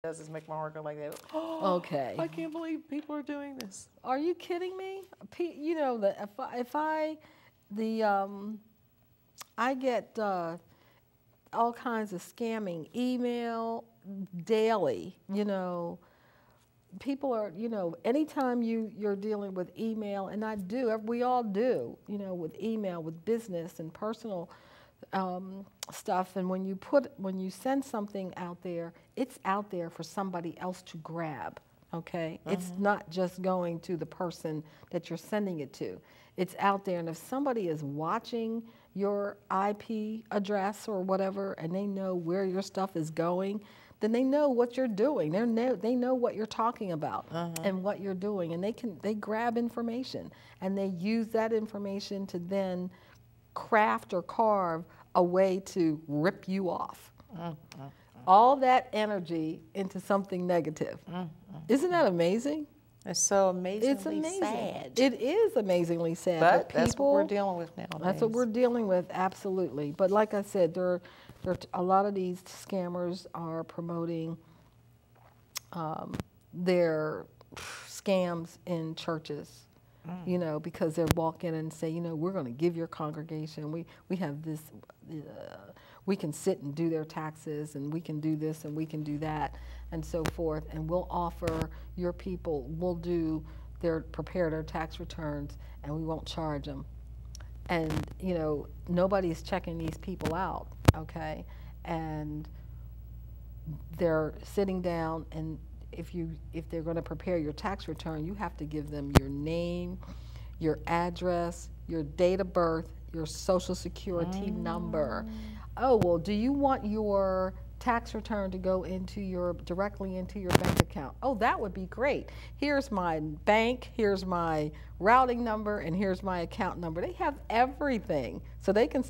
does is make my heart go like that. Okay. I can't believe people are doing this. Are you kidding me? You know that I get all kinds of scamming email daily. You know, people are, you know, anytime you're dealing with email, and we all do, you know, with email, with business and personal stuff, and when you send something out there, it's out there for somebody else to grab. Okay, it's not just going to the person that you're sending it to. It's out there, and if somebody is watching your IP address or whatever, and they know where your stuff is going, then they know what you're doing. They know what you're talking about and what you're doing, and they grab information, and they use that information to then craft or carve a way to rip you off. All that energy into something negative. Isn't that amazing? It's so amazingly It's amazing. sad. It is amazingly sad. But that's what we're dealing with nowadays. That's what we're dealing with, absolutely. But like I said, a lot of these scammers are promoting their scams in churches. You know, because they walk in and say, you know, we're going to give your congregation, we have this, we can sit and do their taxes, and we can do this and we can do that, and so forth, and we'll offer your people, prepare their tax returns, and we won't charge them. And, you know, nobody's checking these people out, okay? And they're sitting down, and if they're going to prepare your tax return, you have to give them your name, your address, your date of birth, your social security number. Oh, well, do you want your tax return to go directly into your bank account? Oh, that would be great. Here's my bank, here's my routing number, and here's my account number. They have everything. So they can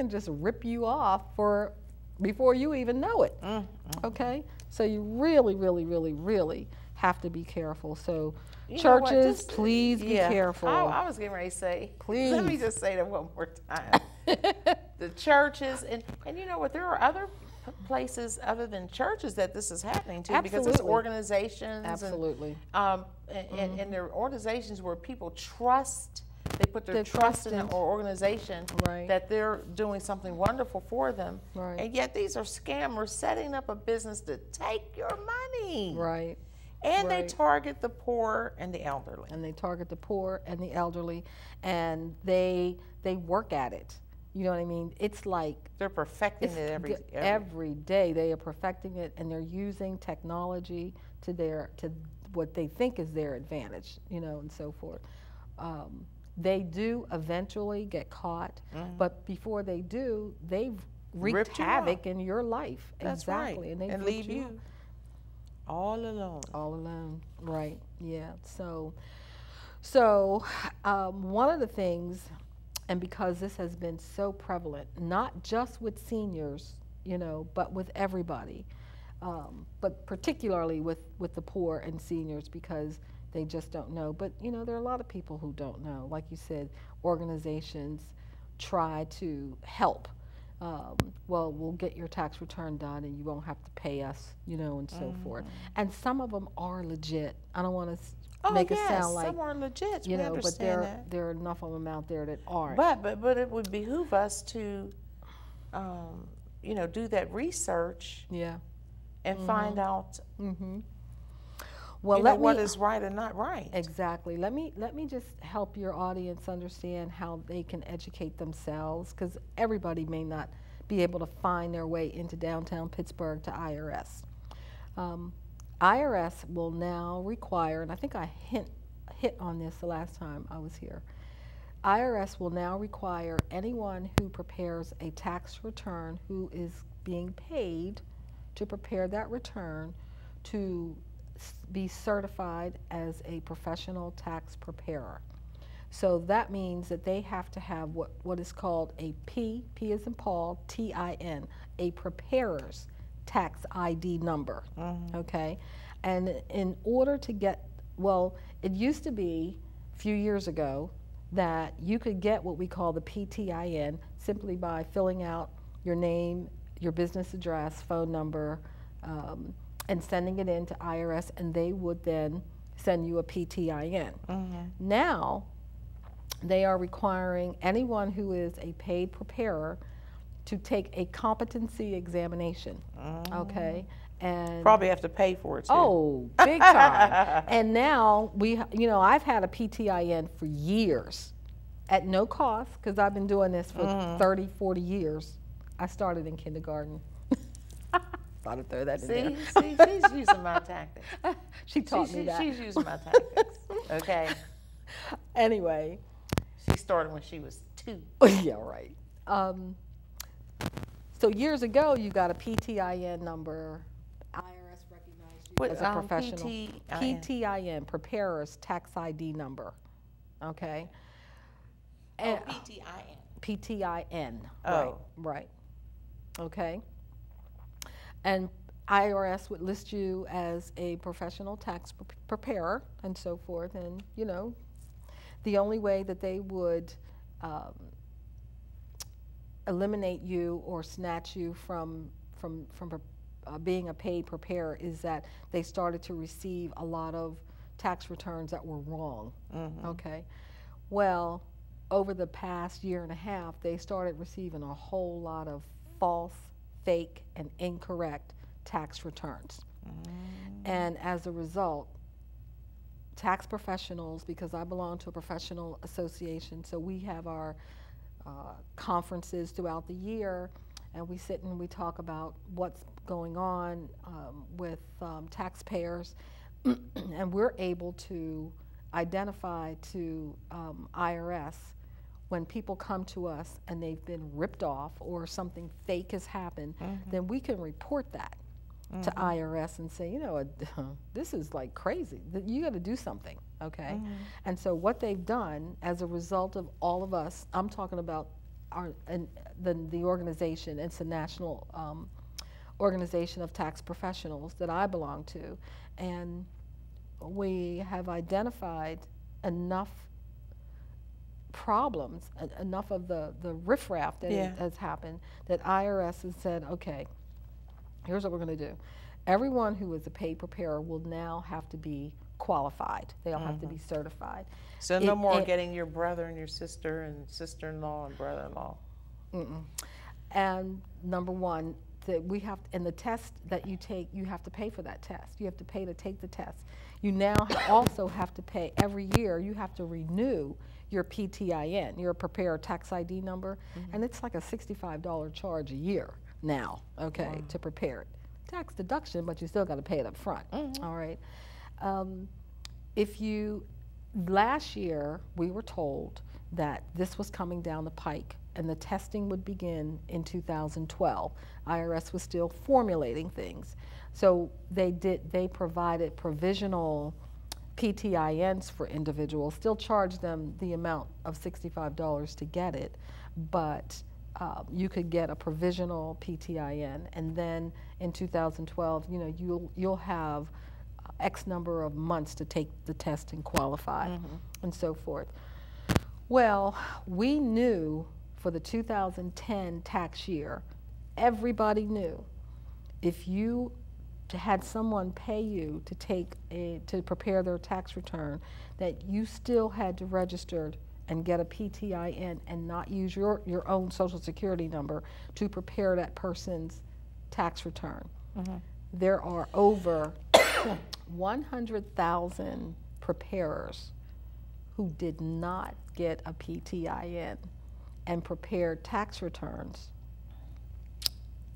just rip you off before you even know it. Okay? So you really, really, really, really have to be careful. So churches, please be careful. I was getting ready to say, please. Let me just say that one more time. The churches, and you know what, there are other places other than churches that this is happening to. Absolutely. Because it's organizations. Absolutely. And they're organizations where people trust. They put their trust in an organization that they're doing something wonderful for them. And yet these are scammers setting up a business to take your money. And they target the poor and the elderly. And they target the poor and the elderly, and they work at it. You know what I mean? It's like they're perfecting it every day. They are perfecting it, and they're using technology to what they think is their advantage. You know, and so forth. They do eventually get caught, but before they do, they've wreaked havoc in your life. That's exactly, right. And they leave you all alone. All alone, right? Yeah. So one of the things, and because this has been so prevalent, not just with seniors, you know, but with everybody, but particularly with the poor and seniors, because they just don't know. But, you know, there are a lot of people who don't know. Like you said, organizations try to help. Well, we'll get your tax return done and you won't have to pay us, you know, and so forth. And some of them are legit. I don't want to make it sound like, some are legit. You know, but there are enough of them out there that aren't. But it would behoove us to, you know, do that research. And find out. Well, you know, what is right and not right. Exactly. Let me just help your audience understand how they can educate themselves, because everybody may not be able to find their way into downtown Pittsburgh to IRS. IRS will now require, and I think I hit on this the last time I was here, IRS will now require anyone who prepares a tax return who is being paid to prepare that return to be certified as a professional tax preparer. So that means that they have to have what is called a P as in Paul, TIN, a preparer's tax ID number, okay? And in order to get, well, it used to be a few years ago that you could get what we call the PTIN simply by filling out your name, your business address, phone number, and sending it in to IRS, and they would then send you a PTIN. Now, they are requiring anyone who is a paid preparer to take a competency examination, okay? And probably have to pay for it too. Oh, big time. And now I've had a PTIN for years at no cost, because I've been doing this for 30, 40 years. I started in kindergarten. Thought I'd throw that in there. See, she's using my tactics. She taught me that. She's using my tactics. Okay. Anyway. She started when she was 2. Yeah, right. So years ago, you got a PTIN number. IRS recognized you as a professional. PTIN, Preparer's Tax ID number. Okay. And PTIN. PTIN. Oh. Right. Okay. And IRS would list you as a professional tax preparer and so forth. And, the only way that they would eliminate you or snatch you from being a paid preparer is that they started to receive a lot of tax returns that were wrong. Okay. Well, over the past year and a half, they started receiving a whole lot of false, fake, and incorrect tax returns. And as a result, tax professionals, because I belong to a professional association, so we have our conferences throughout the year, and we sit and we talk about what's going on with taxpayers, and we're able to identify to IRS when people come to us and they've been ripped off or something fake has happened, then we can report that to IRS and say, this is like crazy. You got to do something, okay? And so what they've done as a result of all of us, I'm talking about the organization. It's a national organization of tax professionals that I belong to, and we have identified enough problems, enough of the riffraff that has happened, that IRS has said, okay, here's what we're going to do. Everyone who is a paid preparer will now have to be qualified. They'll have to be certified. So no more getting your brother and your sister and sister-in-law and brother-in-law. And number one, we have, and the test that you take, you have to pay for that test. You have to pay to take the test. You now also have to pay every year. You have to renew your PTIN, your Preparer Tax ID number, and it's like a $65 charge a year now, okay, to prepare it. Tax deduction, but you still got to pay it up front. All right. Last year we were told that this was coming down the pike and the testing would begin in 2012. IRS was still formulating things. So they provided provisional PTINs for individuals, still charged them the amount of $65 to get it, but you could get a provisional PTIN, and then in 2012, you'll have X number of months to take the test and qualify, and so forth. Well, we knew for the 2010 tax year, everybody knew if you had someone pay you to prepare their tax return, that you still had to register and get a PTIN and not use your own Social Security number to prepare that person's tax return. There are over 100,000 preparers who did not get a PTIN and prepared tax returns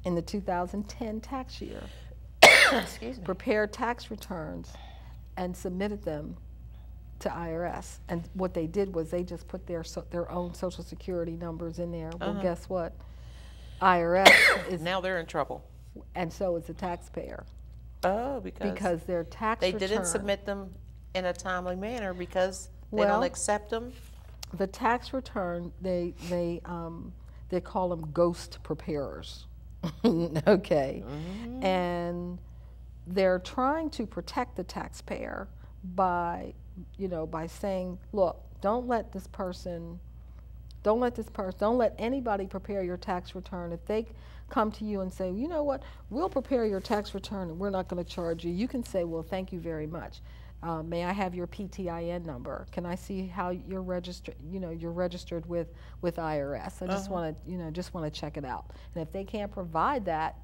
in the 2010 tax year. Excuse me. Prepared tax returns and submitted them to IRS. And what they did was they just put their own Social Security numbers in there. Well, guess what? IRS is... Now they're in trouble. And so is the taxpayer. Oh, because their tax they return, didn't submit them in a timely manner because they don't accept them? The tax return, they call them ghost preparers. Okay. And they're trying to protect the taxpayer by saying, look, don't let this person Don't let this person, don't let anybody prepare your tax return. If they come to you and say, you know what, we'll prepare your tax return and we're not going to charge you, you can say, well, thank you very much. May I have your PTIN number? Can I see how you're registered? You know, you're registered with IRS. I just want to, just want to check it out. And if they can't provide that,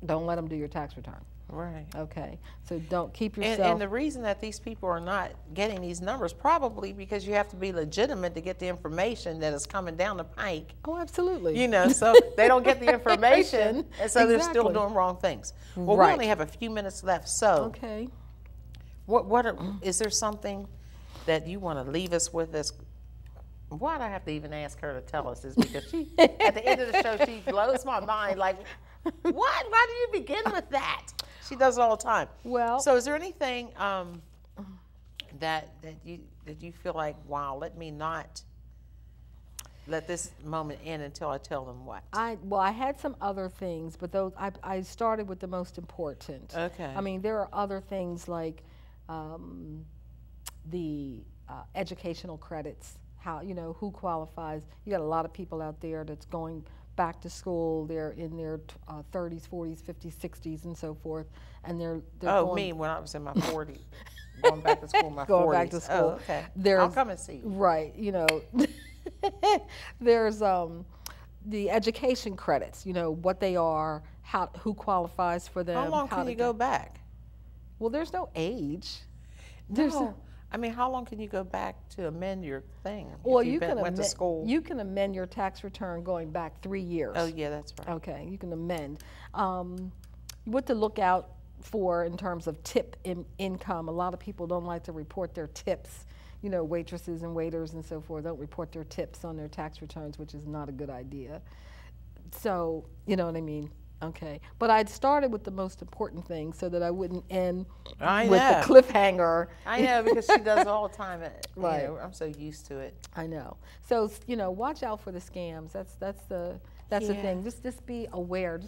don't let them do your tax return. Right. Okay. So don't keep yourself. And the reason that these people are not getting these numbers, probably because you have to be legitimate to get the information that is coming down the pike. Oh, absolutely. You know, so they don't get the information, and so they're still doing wrong things. Well, we only have a few minutes left, so. Okay. Is there something that you want to leave us with? Why do I have to even ask her to tell us this? Because she, at the end of the show, she blows my mind. Like, what? Why do you begin with that? She does it all the time. Well, so is there anything that you feel like, wow, let me not let this moment end until I tell them what? Well, I had some other things, but those I started with the most important. Okay. I mean, there are other things like the educational credits. How, who qualifies? You got a lot of people out there that's going back to school. They're in their 30s, 40s, 50s, 60s, and so forth, and they're going, me when I was in my 40s, going back to school in my 40s. Going back to school. Oh, okay. I'll come and see you. Right. There's the education credits. What they are, who qualifies for them. How long can you go back? Well, there's no age. I mean, how long can you go back to amend your thing? Well, if you went to school. You can amend your tax return going back 3 years. Oh, yeah, that's right. Okay, you can amend. What to look out for in terms of tip income. A lot of people don't like to report their tips. Waitresses and waiters and so forth don't report their tips on their tax returns, which is not a good idea. So, you know what I mean? Okay, but I'd started with the most important thing so that I wouldn't end with the cliffhanger. I know, because she does it all the time. Right. I'm so used to it. I know. So watch out for the scams. That's the thing. Just be aware.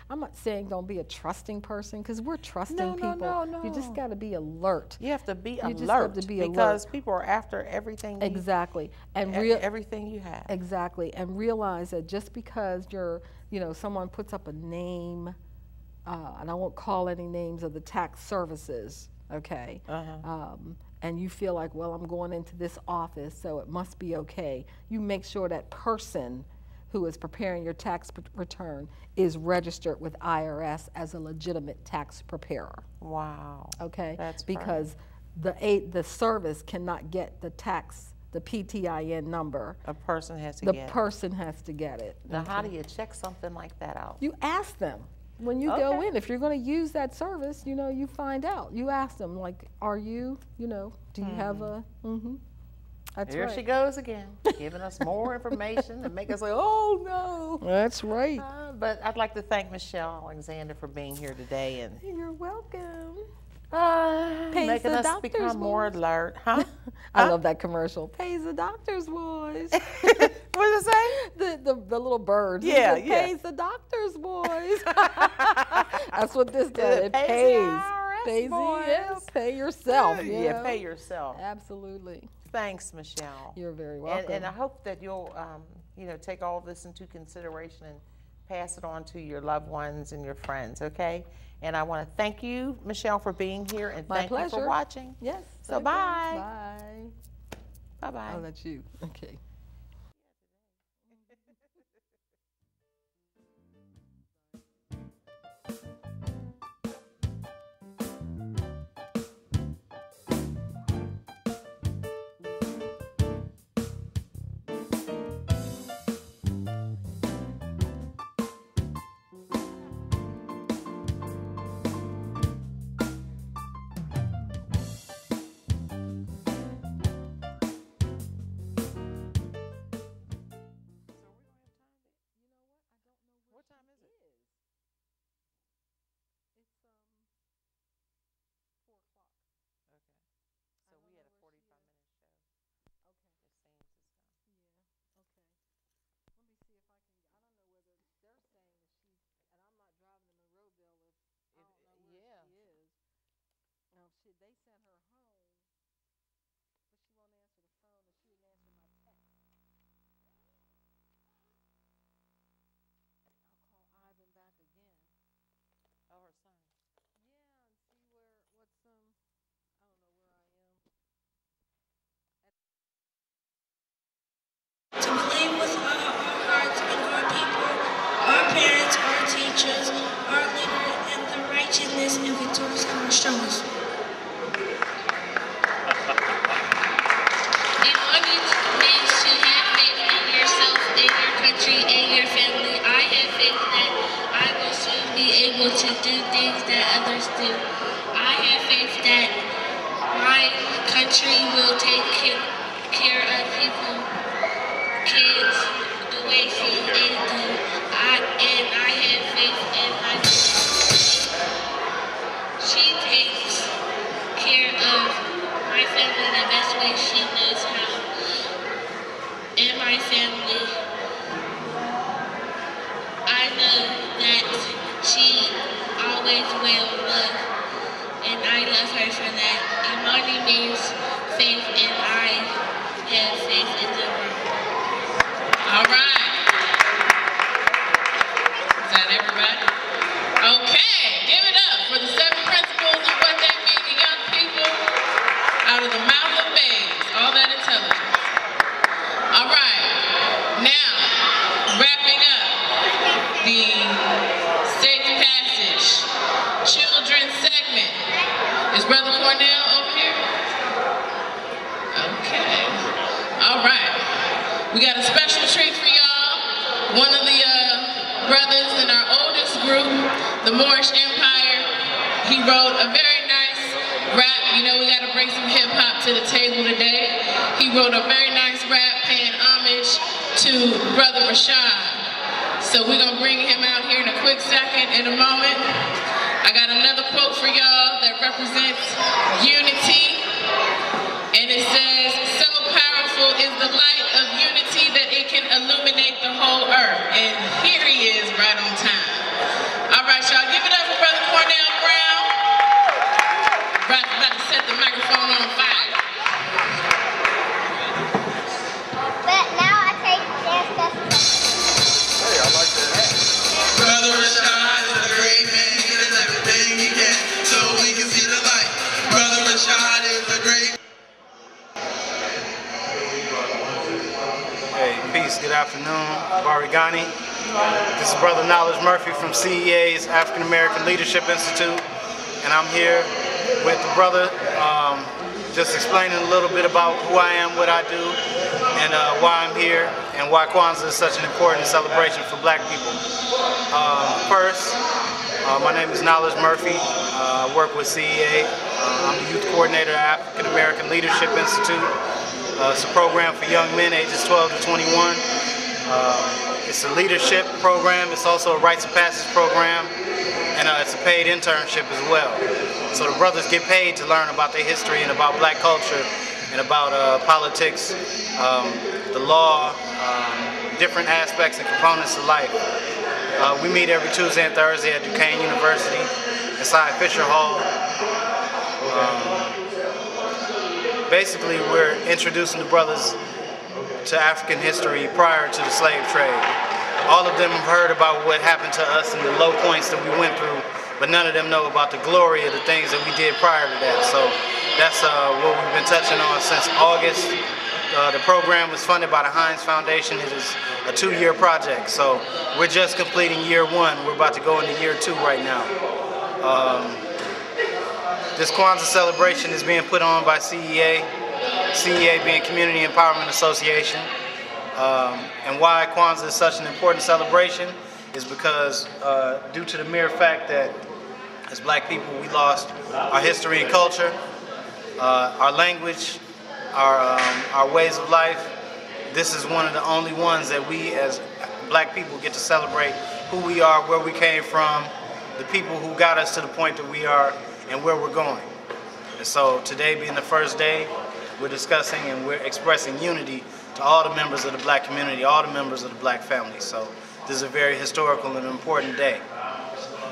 I'm not saying don't be a trusting person, because we're trusting people. No. You just got to be alert. You have to be alert. You just have to be alert. Because people are after everything. Exactly. And everything you have. Exactly. And realize that just because someone puts up a name, and I won't call any names of the tax services, okay? And you feel like, well, I'm going into this office, so it must be okay. You make sure that person who is preparing your tax return is registered with IRS as a legitimate tax preparer. Wow. Okay? That's because the service cannot get the PTIN number. A person has to get it. The person has to get it. Now, how do you check something like that out? You ask them. When you go in, if you're going to use that service, you find out. You ask them, like, are you, do you have a, That's Here right. she goes again, giving us more information and make us like, oh no. That's right. But I'd like to thank Michelle Alexander for being here today and you're welcome. Making us become more alert. Huh? I love that commercial. Pays the doctor's voice. What does it say? The little birds. Yeah, Pays the doctor's voice. That's what this does. It pays. Pay yourself. Yeah, pay yourself. Absolutely. Thanks, Michelle. You're very welcome. And I hope that you'll, take all this into consideration and pass it on to your loved ones and your friends, okay? And I want to thank you, Michelle, for being here, and thank you for watching. Yes. So bye. Bye. Bye-bye. Oh, that's you. Okay. They sent her home, but she won't answer the phone, and she didn't answer my text. strongest. In order to have faith in yourself, in your country, and your family, I have faith that I will soon be able to do things that others do. I have faith that my country will take care of people, kids, the way she is do. And I have faith in my family. She takes care of my family the best way she knows how. In my family, I know that she always will love, and I love her for that. Imani means faith, and I have faith in the world. All right. Is that everybody? Okay, give it up for the 7 principles of what they mean to young people out of the mouth of babes. All that intelligence. All right. Now, wrapping up the safe passage children's segment. Is Brother Cornell over here? Okay. All right. We got a special treat for y'all. One of the brothers in our oldest group, the Moorish Empire, he wrote a very nice rap. You know, we got to bring some hip hop to the table today. He wrote a very nice rap paying homage to Brother Rashad. So we're going to bring him out here in a quick second, in a moment. I got another quote for y'all that represents unity. And it says, so powerful is the light of unity that it can illuminate the whole earth. And here he is right on time. All right, y'all, give it up for Brother Cornell Brown. About to set the microphone on fire. But now I take dance lessons. Hey, I like that. Brother Rashad is a great man. He does everything he can so we can see the light. Brother Rashad is a great. Hey, peace. Good afternoon. Barigani. This is Brother Knowledge Murphy from CEA's African American Leadership Institute, and I'm here with the brother, just explaining a little bit about who I am, what I do, and why I'm here, and why Kwanzaa is such an important celebration for black people. First, my name is Knowledge Murphy. I work with CEA. I'm the youth coordinator at African American Leadership Institute. It's a program for young men ages 12 to 21. It's a leadership program. It's also a rites of passage program, and it's a paid internship as well. So the brothers get paid to learn about their history and about black culture and about politics, the law, different aspects and components of life. We meet every Tuesday and Thursday at Duquesne University inside Fisher Hall. Basically, we're introducing the brothers to African history prior to the slave trade. All of them have heard about what happened to us and the low points that we went through, but none of them know about the glory of the things that we did prior to that. So that's what we've been touching on since August. The program was funded by the Heinz Foundation. It is a 2-year project. So we're just completing year 1. We're about to go into year 2 right now. This Kwanzaa celebration is being put on by CEA, CEA being Community Empowerment Association. And why Kwanzaa is such an important celebration is because due to the mere fact that as black people we lost our history and culture, our language, our ways of life. This is one of the only ones that we as black people get to celebrate who we are, where we came from, the people who got us to the point that we are, and where we're going. And so today being the first day, we're discussing and we're expressing unity to all the members of the black community, all the members of the black family. So this is a very historical and important day.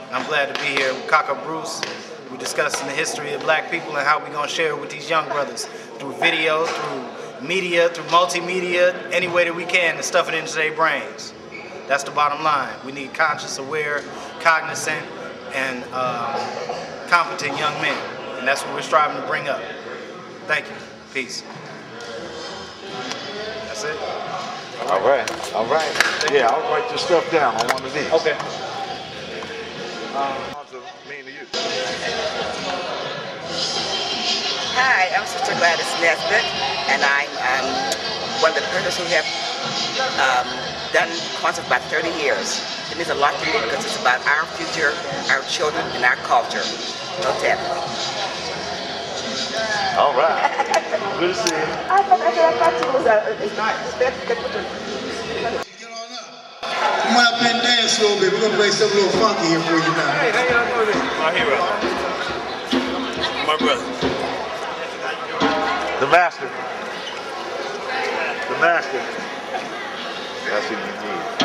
And I'm glad to be here with Kaka Bruce. We're discussing the history of black people and how we're going to share it with these young brothers through video, through media, through multimedia, any way that we can to stuff it into their brains. That's the bottom line. We need conscious, aware, cognizant, and competent young men. And that's what we're striving to bring up. Thank you. Peace. That's it. All right. All right. Yeah, I'll write your stuff down on one of these. Okay. What's it mean to you? am Sister Gladys Nesbitt, and I'm one of the persons who have done Kwanzaa for about 30 years. It means a lot to me because it's about our future, our children, and our culture. No tap. All right. Good to see you. I thought it was nice. Come on up and dance a little bit. We're going to play something a little funky here for you now. Hey, hang on for a minute. My hero. My brother. The master. The master. That's what you need.